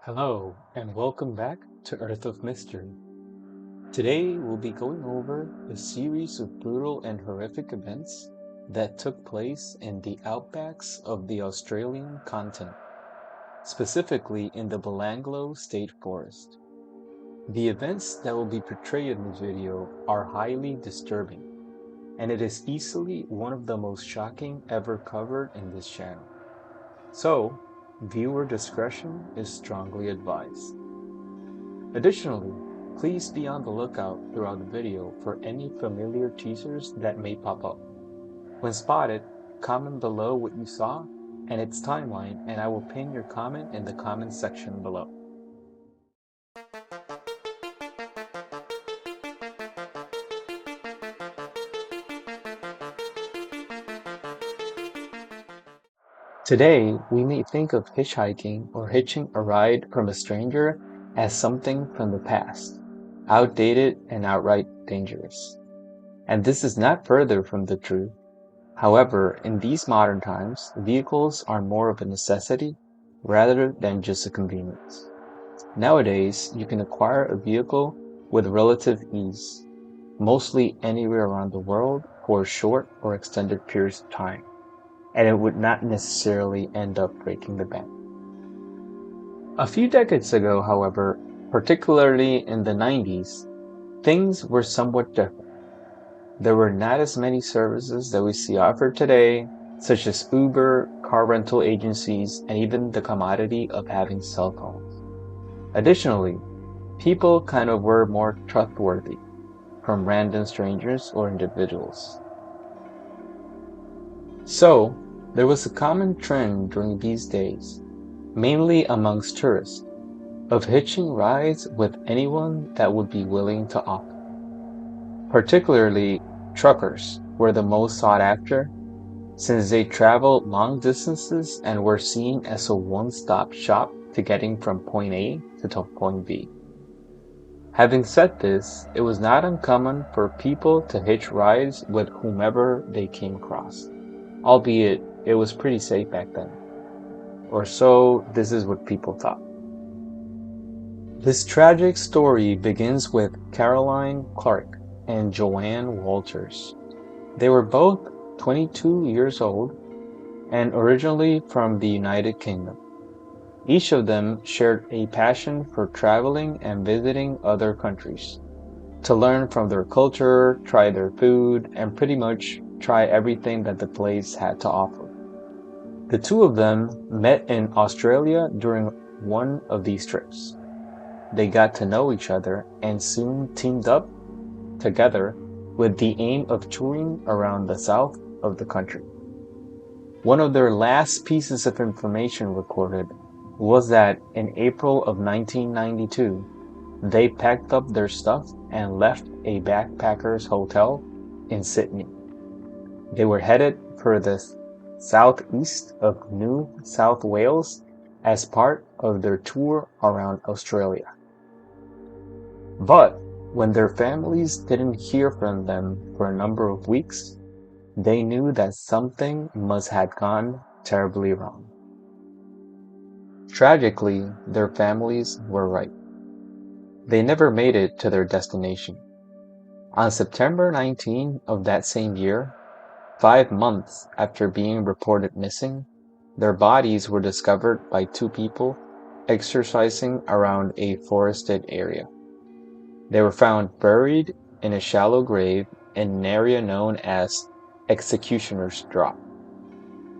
Hello, and welcome back to Earth of Mystery. Today we'll be going over a series of brutal and horrific events that took place in the outbacks of the Australian continent, specifically in the Belanglo State Forest. The events that will be portrayed in this video are highly disturbing, and it is easily one of the most shocking ever covered in this channel. So, viewer discretion is strongly advised. Additionally, please be on the lookout throughout the video for any familiar teasers that may pop up. When spotted, comment below what you saw and its timeline, and I will pin your comment in the comment section below. Today, we may think of hitchhiking or hitching a ride from a stranger as something from the past, outdated and outright dangerous. And this is not further from the truth. However, in these modern times, vehicles are more of a necessity rather than just a convenience. Nowadays, you can acquire a vehicle with relative ease, mostly anywhere around the world for short or extended periods of time, and it would not necessarily end up breaking the bank. A few decades ago, however, particularly in the 90s, things were somewhat different. There were not as many services that we see offered today, such as Uber, car rental agencies, and even the commodity of having cell phones. Additionally, people kind of were more trustworthy from random strangers or individuals. So, there was a common trend during these days, mainly amongst tourists, of hitching rides with anyone that would be willing to offer. Particularly, truckers were the most sought after, since they traveled long distances and were seen as a one-stop shop to getting from point A to point B. Having said this, it was not uncommon for people to hitch rides with whomever they came across, albeit it was pretty safe back then. Or so this is what people thought. This tragic story begins with Caroline Clark and Joanne Walters. They were both 22 years old and originally from the United Kingdom. Each of them shared a passion for traveling and visiting other countries, to learn from their culture, try their food, and pretty much try everything that the place had to offer. The two of them met in Australia during one of these trips. They got to know each other and soon teamed up together with the aim of touring around the south of the country. One of their last pieces of information recorded was that in April of 1992, they packed up their stuff and left a backpackers hotel in Sydney. They were headed for the southeast of New South Wales as part of their tour around Australia. But when their families didn't hear from them for a number of weeks, they knew that something must have gone terribly wrong. Tragically, their families were right. They never made it to their destination. On September 19 of that same year, 5 months after being reported missing, their bodies were discovered by two people exercising around a forested area. They were found buried in a shallow grave in an area known as Executioner's Drop,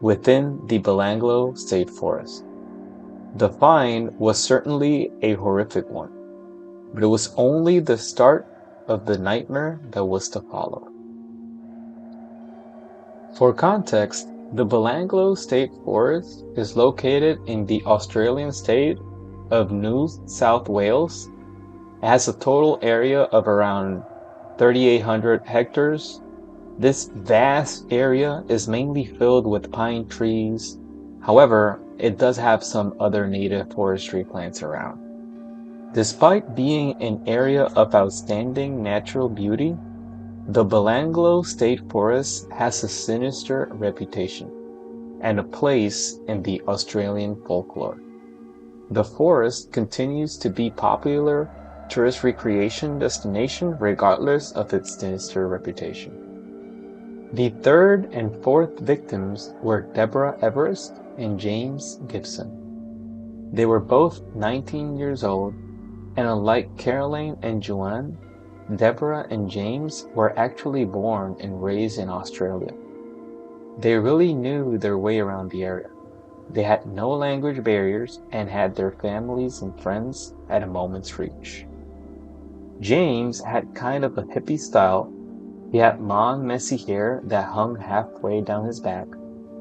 within the Belanglo State Forest. The find was certainly a horrific one, but it was only the start of the nightmare that was to follow. For context, the Belanglo State Forest is located in the Australian state of New South Wales. It has a total area of around 3,800 hectares. This vast area is mainly filled with pine trees. However, it does have some other native forestry plants around. Despite being an area of outstanding natural beauty, the Belanglo State Forest has a sinister reputation and a place in the Australian folklore. The forest continues to be a popular tourist recreation destination regardless of its sinister reputation. The third and fourth victims were Deborah Everest and James Gibson. They were both 19 years old, and unlike Caroline and Joanne, Deborah and James were actually born and raised in Australia. They really knew their way around the area. They had no language barriers and had their families and friends at a moment's reach. James had kind of a hippie style. He had long, messy hair that hung halfway down his back,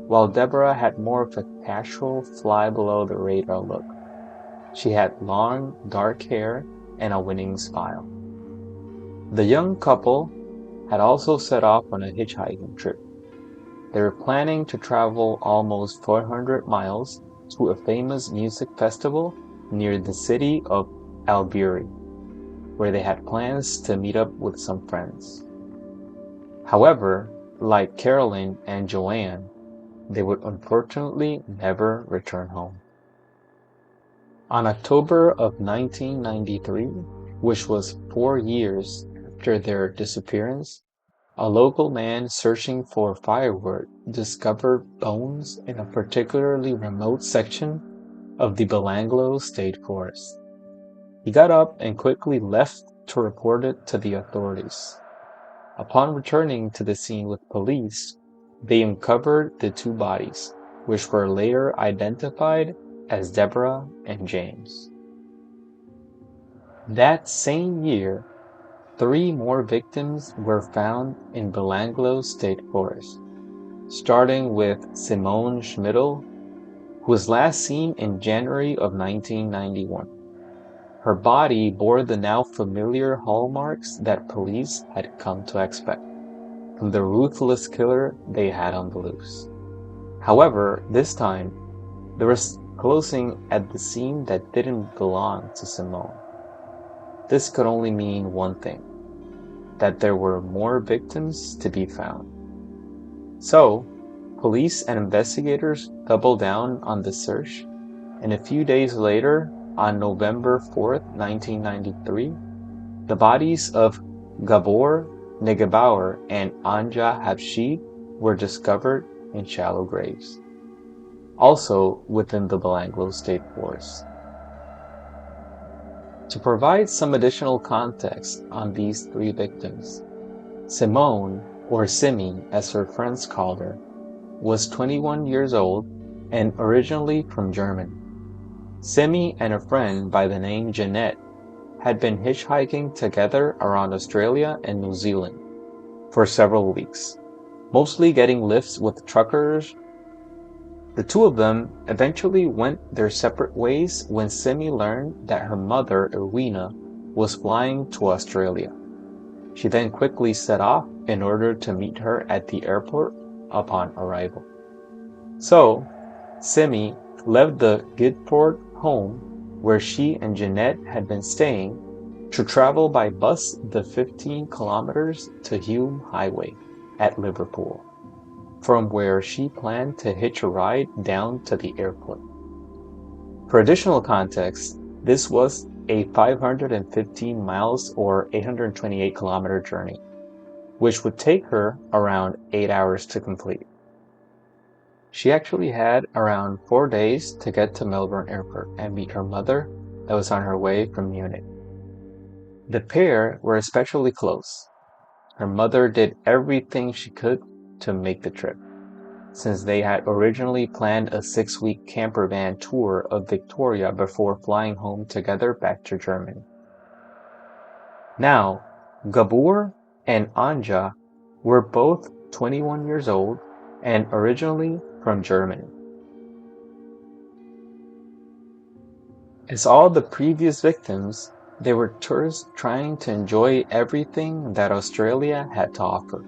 while Deborah had more of a casual, fly-below-the-radar look. She had long, dark hair and a winning smile. The young couple had also set off on a hitchhiking trip. They were planning to travel almost 400 miles to a famous music festival near the city of Albury, where they had plans to meet up with some friends. However, like Carolyn and Joanne, they would unfortunately never return home. On October of 1993, which was 4 years after their disappearance, a local man searching for firewood discovered bones in a particularly remote section of the Belanglo State Forest. He got up and quickly left to report it to the authorities. Upon returning to the scene with police, they uncovered the two bodies, which were later identified as Deborah and James. That same year, 3 more victims were found in Belanglo State Forest, starting with Simone Schmidl, who was last seen in January of 1991. Her body bore the now familiar hallmarks that police had come to expect from the ruthless killer they had on the loose. However, this time, there was closing at the scene that didn't belong to Simone. This could only mean one thing: that there were more victims to be found. So, police and investigators doubled down on the search, and a few days later, on November 4th, 1993, the bodies of Gabor Negebauer and Anja Habshid were discovered in shallow graves, also within the Belanglo State Forest. To provide some additional context on these 3 victims, Simone, or Simi as her friends called her, was 21 years old and originally from Germany. Simi and a friend by the name Jeanette had been hitchhiking together around Australia and New Zealand for several weeks, mostly getting lifts with truckers. The 2 of them eventually went their separate ways when Simi learned that her mother, Irwina, was flying to Australia. She then quickly set off in order to meet her at the airport upon arrival. So, Simi left the Gidford home where she and Jeanette had been staying to travel by bus the 15 kilometers to Hume Highway at Liverpool, from where she planned to hitch a ride down to the airport. For additional context, this was a 515 miles or 828 kilometer journey, which would take her around 8 hours to complete. She actually had around 4 days to get to Melbourne Airport and meet her mother that was on her way from Munich. The pair were especially close. Her mother did everything she could to make the trip, since they had originally planned a 6-week camper van tour of Victoria before flying home together back to Germany. Now, Gabor and Anja were both 21 years old and originally from Germany. As all the previous victims, they were tourists trying to enjoy everything that Australia had to offer.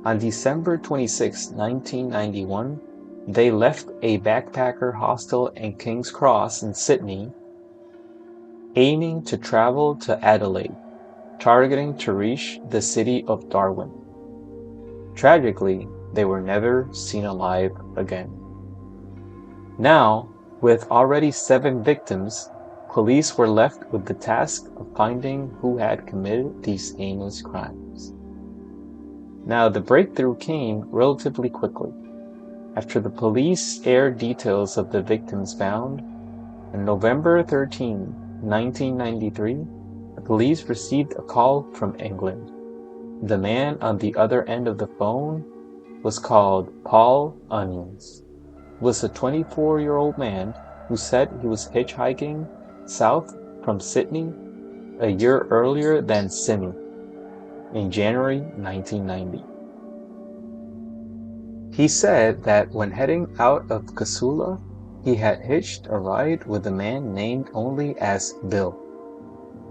On December 26, 1991, they left a backpacker hostel in King's Cross in Sydney, aiming to travel to Adelaide, targeting to reach the city of Darwin. Tragically, they were never seen alive again. Now, With already 7 victims, police were left with the task of finding who had committed these heinous crimes. Now, the breakthrough came relatively quickly. After the police aired details of the victims found, on November 13, 1993, the police received a call from England. The man on the other end of the phone was called Paul Onions. He was a 24-year-old man who said he was hitchhiking south from Sydney a year earlier than Simi, in January 1990. He said that when heading out of Casula, he had hitched a ride with a man named only as Bill.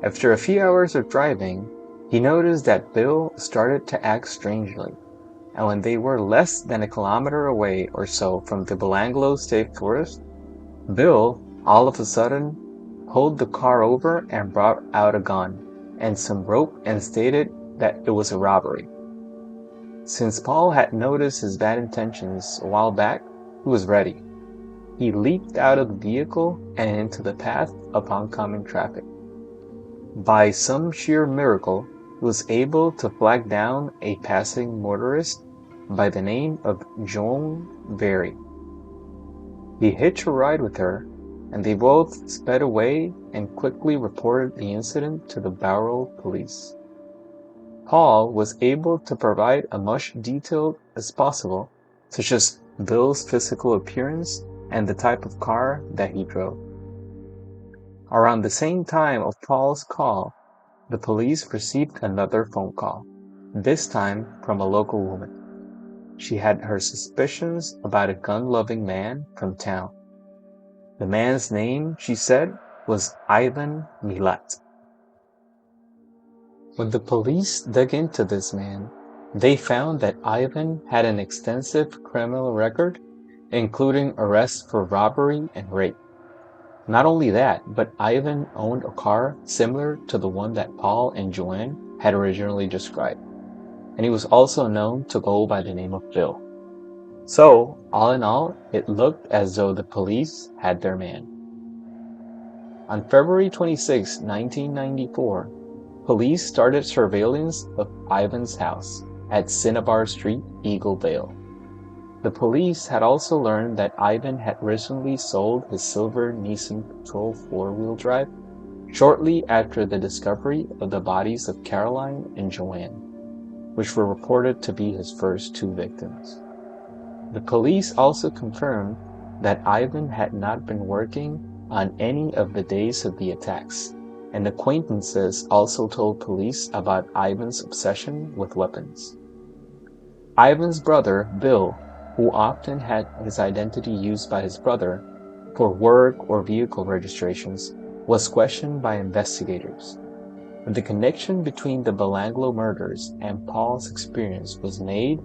After a few hours of driving, he noticed that Bill started to act strangely, and when they were less than a kilometer away or so from the Belanglo State Forest, Bill, all of a sudden, pulled the car over and brought out a gun and some rope and stated that it was a robbery. Since Paul had noticed his bad intentions a while back, he was ready. He leaped out of the vehicle and into the path of oncoming traffic. By some sheer miracle, he was able to flag down a passing motorist by the name of Joan Berry. He hitched a ride with her, and they both sped away and quickly reported the incident to the Barrow police. Paul was able to provide as much detail as possible, such as Bill's physical appearance and the type of car that he drove. Around the same time of Paul's call, the police received another phone call, this time from a local woman. She had her suspicions about a gun-loving man from town. The man's name, she said, was Ivan Milat. When the police dug into this man, they found that Ivan had an extensive criminal record, including arrests for robbery and rape. Not only that, but Ivan owned a car similar to the one that Paul and Joanne had originally described, and he was also known to go by the name of Bill. So, all in all, it looked as though the police had their man. On February 26, 1994, police started surveillance of Ivan's house at Cinnabar Street, Eagle Vale. The police had also learned that Ivan had recently sold his silver Nissan Patrol 4-wheel drive shortly after the discovery of the bodies of Caroline and Joanne, which were reported to be his first 2 victims. The police also confirmed that Ivan had not been working on any of the days of the attacks, and acquaintances also told police about Ivan's obsession with weapons. Ivan's brother, Bill, who often had his identity used by his brother for work or vehicle registrations, was questioned by investigators. When the connection between the Belanglo murders and Paul's experience was made,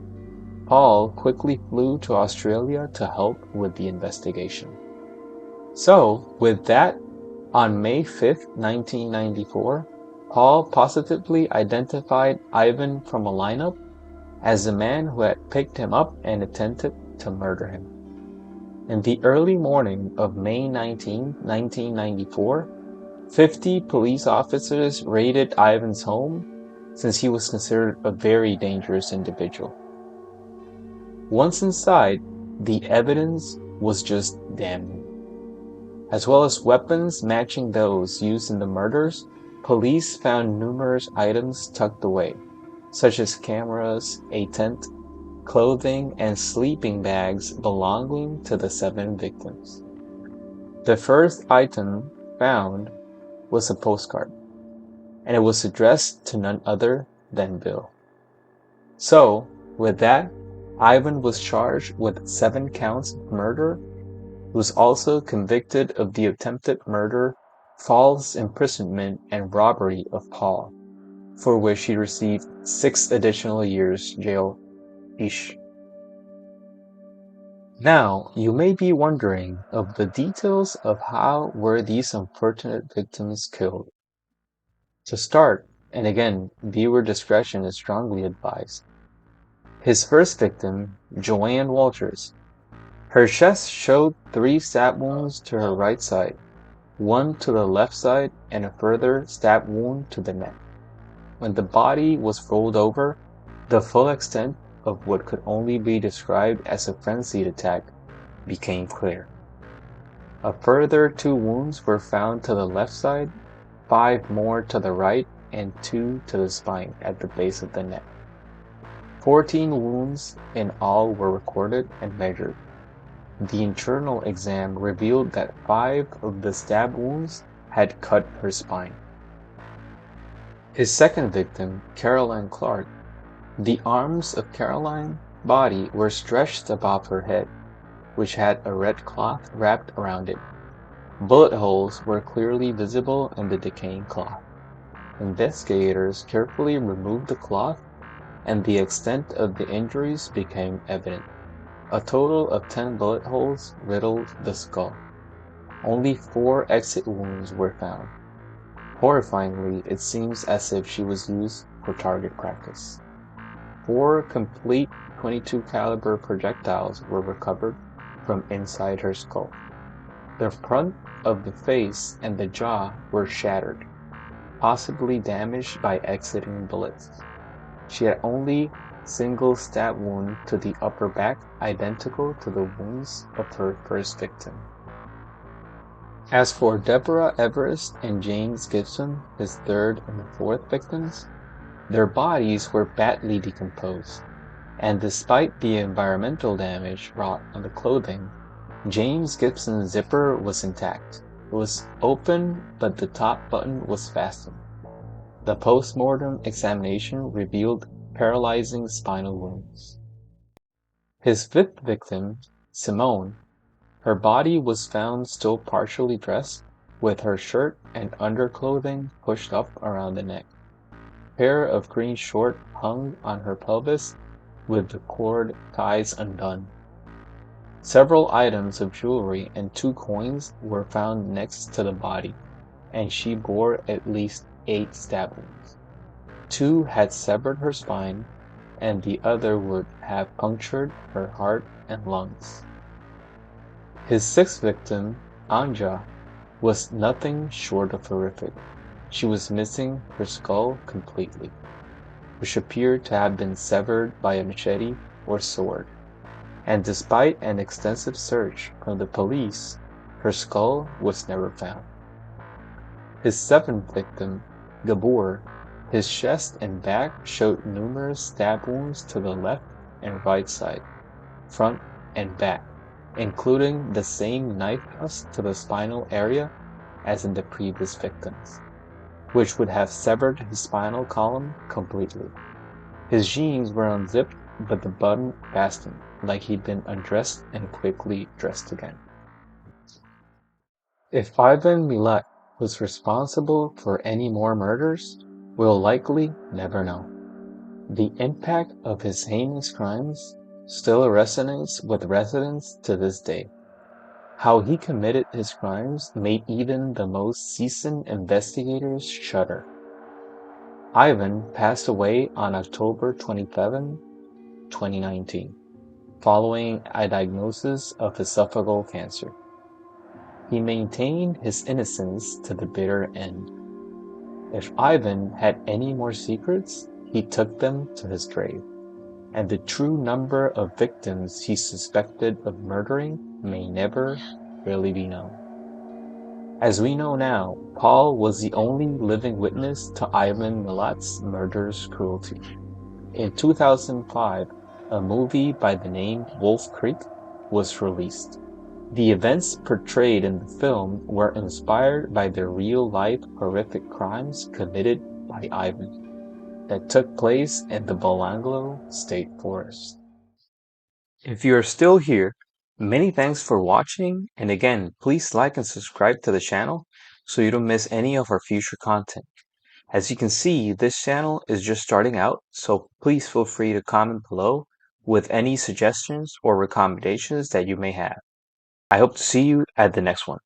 Paul quickly flew to Australia to help with the investigation. So, with that, on May 5, 1994, Paul positively identified Ivan from a lineup as the man who had picked him up and attempted to murder him. In the early morning of May 19, 1994, 50 police officers raided Ivan's home since he was considered a very dangerous individual. Once inside, the evidence was just damning. As well as weapons matching those used in the murders, police found numerous items tucked away, such as cameras, a tent, clothing, and sleeping bags belonging to the 7 victims. The first item found was a postcard, and it was addressed to none other than Bill. So, with that, Ivan was charged with 7 counts of murder. He was also convicted of the attempted murder, false imprisonment, and robbery of Paul, for which he received 6 additional years jail each. Now, you may be wondering of the details of how were these unfortunate victims killed. To start, and again, viewer discretion is strongly advised. His first victim, Joanne Walters, Her chest showed 3 stab wounds to her right side, one to the left side, and a further stab wound to the neck. When the body was rolled over, the full extent of what could only be described as a frenzied attack became clear. A further 2 wounds were found to the left side, 5 more to the right, and 2 to the spine at the base of the neck. 14 wounds in all were recorded and measured. The internal exam revealed that 5 of the stab wounds had cut her spine. His second victim, Caroline Clark, the arms of Caroline's body were stretched above her head, which had a red cloth wrapped around it. Bullet holes were clearly visible in the decaying cloth. Investigators carefully removed the cloth, and the extent of the injuries became evident. A total of 10 bullet holes riddled the skull. Only 4 exit wounds were found. Horrifyingly, it seems as if she was used for target practice. 4 complete .22 caliber projectiles were recovered from inside her skull. The front of the face and the jaw were shattered, possibly damaged by exiting bullets. She had only single stab wound to the upper back, identical to the wounds of her first victim. As for Deborah Everest and James Gibson, his third and fourth victims, their bodies were badly decomposed, and despite the environmental damage wrought on the clothing, James Gibson's zipper was intact. It was open, but the top button was fastened. The post-mortem examination revealed paralyzing spinal wounds. His fifth victim, Simone, her body was found still partially dressed, with her shirt and underclothing pushed up around the neck. A pair of green shorts hung on her pelvis, with the cord ties undone. Several items of jewelry and 2 coins were found next to the body, and she bore at least 8 stab wounds. 2 had severed her spine, and the other would have punctured her heart and lungs. His sixth victim, Anja, was nothing short of horrific. She was missing her skull completely, which appeared to have been severed by a machete or sword, and despite an extensive search from the police, her skull was never found. His seventh victim, Gabor, his chest and back showed numerous stab wounds to the left and right side, front and back, including the same knife thrust to the spinal area as in the previous victims, which would have severed his spinal column completely. His jeans were unzipped, but the button fastened, like he'd been undressed and quickly dressed again. If Ivan Milat was responsible for any more murders, we'll likely never know. The impact of his heinous crimes still resonates with residents to this day. How he committed his crimes made even the most seasoned investigators shudder. Ivan passed away on October 27, 2019, following a diagnosis of esophageal cancer. He maintained his innocence to the bitter end. If Ivan had any more secrets, he took them to his grave, and the true number of victims he suspected of murdering may never really be known. As we know now, Paul was the only living witness to Ivan Milat's murderous cruelty. In 2005, a movie by the name Wolf Creek was released. The events portrayed in the film were inspired by the real-life horrific crimes committed by Ivan that took place in the Belanglo State Forest. If you are still here, many thanks for watching, and again, please like and subscribe to the channel so you don't miss any of our future content. As you can see, this channel is just starting out, so please feel free to comment below with any suggestions or recommendations that you may have. I hope to see you at the next one.